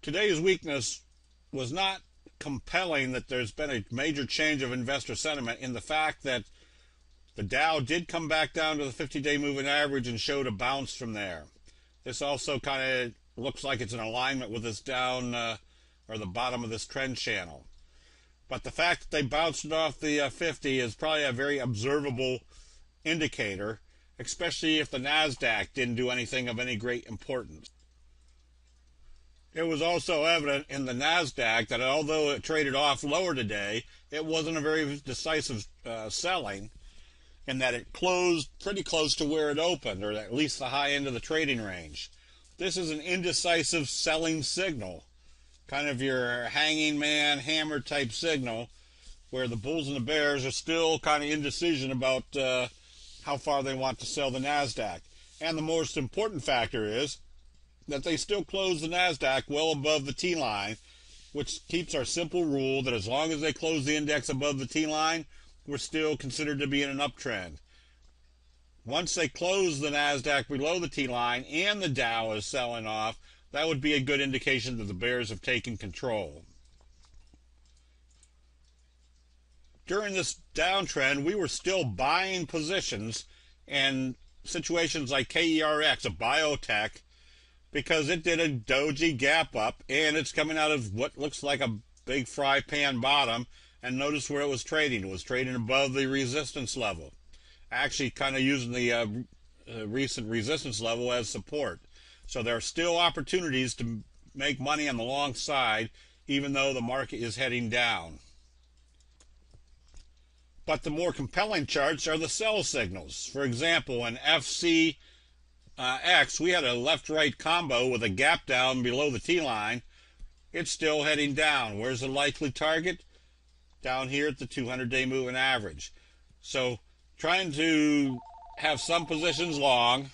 Today's weakness was not compelling that there's been a major change of investor sentiment in the fact that the Dow did come back down to the 50-day moving average and showed a bounce from there. This also kind of looks like it's in alignment with this down or the bottom of this trend channel. But the fact that they bounced it off the 50 is probably a very observable indicator, especially if the NASDAQ didn't do anything of any great importance. It was also evident in the NASDAQ that although it traded off lower today, it wasn't a very decisive selling, in that it closed pretty close to where it opened, or at least the high end of the trading range. This is an indecisive selling signal, kind of your hanging man hammer type signal, where the bulls and the bears are still kind of indecision about how far they want to sell the NASDAQ. And the most important factor is that they still close the NASDAQ well above the T-line, which keeps our simple rule that as long as they close the index above the T-line, we're still considered to be in an uptrend. Once they close the NASDAQ below the T-line and the Dow is selling off, that would be a good indication that the bears have taken control. During this downtrend, we were still buying positions in situations like KERX, a biotech, because it did a doji gap up and it's coming out of what looks like a big fry pan bottom. And notice where it was trading. It was trading above the resistance level, actually kind of using the recent resistance level as support. So there are still opportunities to make money on the long side, even though the market is heading down. But the more compelling charts are the sell signals. For example, in FCX, we had a left-right combo with a gap down below the T-line. It's still heading down. Where's the likely target? Down here at the 200-day moving average. So trying to have some positions long,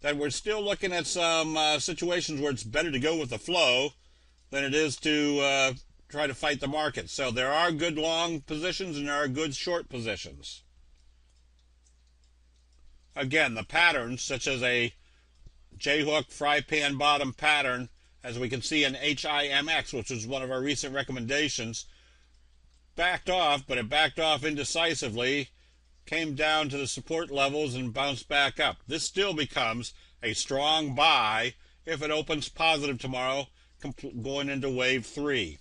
that we're still looking at some situations where it's better to go with the flow than it is to try to fight the market. So there are good long positions and there are good short positions. Again, the patterns, such as a J-hook fry pan bottom pattern, as we can see in HIMX, which was one of our recent recommendations, backed off, but it backed off indecisively, came down to the support levels and bounced back up. This still becomes a strong buy if it opens positive tomorrow, going into wave 3.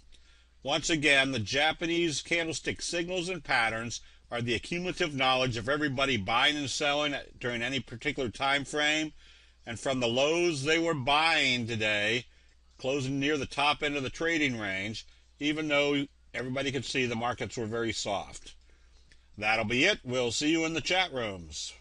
Once again, the Japanese candlestick signals and patterns are the accumulative knowledge of everybody buying and selling during any particular time frame. And from the lows they were buying today, closing near the top end of the trading range, even though everybody could see the markets were very soft. That'll be it. We'll see you in the chat rooms.